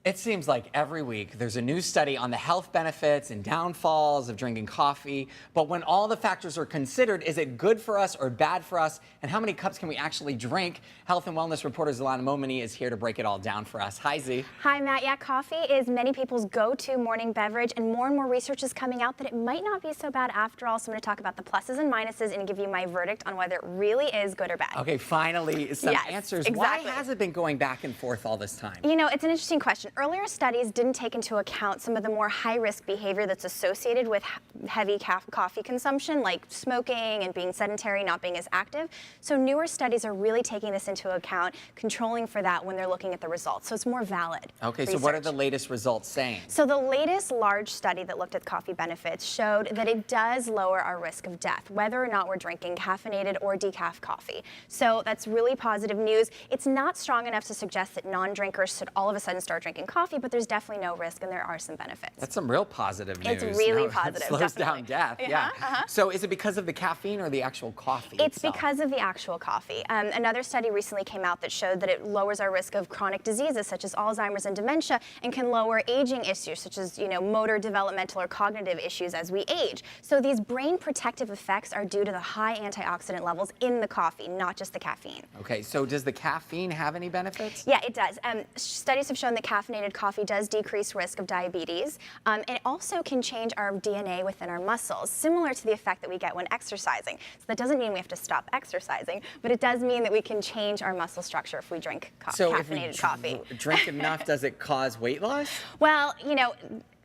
It seems like every week there's a new study on the health benefits and downfalls of drinking coffee. But when all the factors are considered, is it good for us or bad for us? And how many cups can we actually drink? Health and wellness reporter Zalana Momini is here to break it all down for us. Hi, Z. Hi, Matt. Yeah, coffee is many people's go-to morning beverage, and more research is coming out that it might not be so bad after all. So I'm going to talk about the pluses and minuses and give you my verdict on whether it really is good or bad. Okay, finally, some answers. Exactly. Why has it been going back and forth all this time? You know, it's an interesting question. Earlier studies didn't take into account some of the more high-risk behavior that's associated with heavy coffee consumption, like smoking and being sedentary, not being as active. So newer studies are really taking this into account, controlling for that when they're looking at the results. So it's more valid. Okay, research. So what are the latest results saying? So the latest large study that looked at coffee benefits showed that it does lower our risk of death, whether or not we're drinking caffeinated or decaf coffee. So that's really positive news. It's not strong enough to suggest that non-drinkers should all of a sudden start drinking coffee, but there's definitely no risk and there are some benefits. That's some real positive news. It's really positive. It slows definitely. down death. Yeah. So is it because of the caffeine or the actual coffee It's itself? because of the actual coffee. Another study recently came out that showed that it lowers our risk of chronic diseases such as Alzheimer's and dementia, and can lower aging issues such as, motor, developmental, or cognitive issues as we age. So these brain protective effects are due to the high antioxidant levels in the coffee, not just the caffeine. Okay, so does the caffeine have any benefits? Yeah, it does. Studies have shown that caffeinated coffee does decrease risk of diabetes. It also can change our DNA within our muscles, similar to the effect that we get when exercising. So that doesn't mean we have to stop exercising, but it does mean that we can change our muscle structure if we drink caffeinated coffee. Drink enough, does it cause weight loss? Well,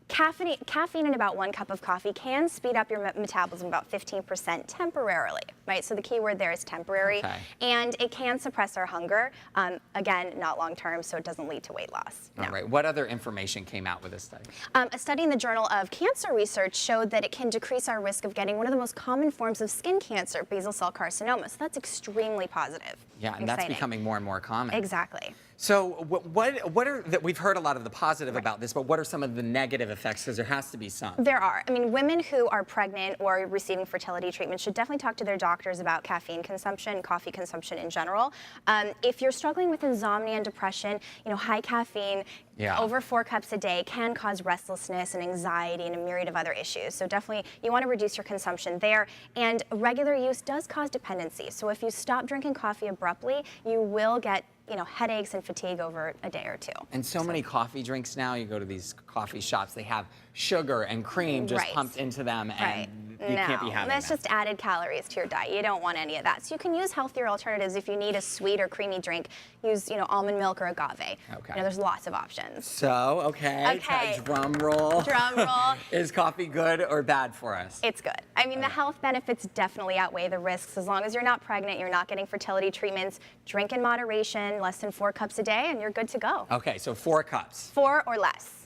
caffeine in about 1 cup of coffee can speed up your metabolism about 15% temporarily, right? So the key word there is temporary. Okay. And it can suppress our hunger. Again, not long term, so it doesn't lead to weight loss. No. All right, what other information came out with this study? A study in the Journal of Cancer Research showed that it can decrease our risk of getting one of the most common forms of skin cancer, basal cell carcinoma. So that's extremely positive. Yeah, and that's becoming more and more common. Exactly. So what are we've heard a lot of the positive about this, but what are some of the negative effects? Because there has to be some. There are. I mean, women who are pregnant or receiving fertility treatment should definitely talk to their doctors about caffeine consumption, coffee consumption in general. If you're struggling with insomnia and depression, high caffeine, over 4 cups a day can cause restlessness and anxiety and a myriad of other issues. So definitely you want to reduce your consumption there. And regular use does cause dependency. So if you stop drinking coffee abruptly, you will get headaches and fatigue over a day or two. And so many coffee drinks now, you go to these coffee shops, they have sugar and cream just pumped into them, and you can't be having that's just added calories to your diet. You don't want any of that. So you can use healthier alternatives. If you need a sweet or creamy drink, use almond milk or agave. Okay. There's lots of options. So, okay. Drum roll. Drum roll. Is coffee good or bad for us? It's good. I mean, the health benefits definitely outweigh the risks. As long as you're not pregnant, you're not getting fertility treatments, drink in moderation, less than 4 cups a day, and you're good to go. Okay, so 4 cups. 4 or less.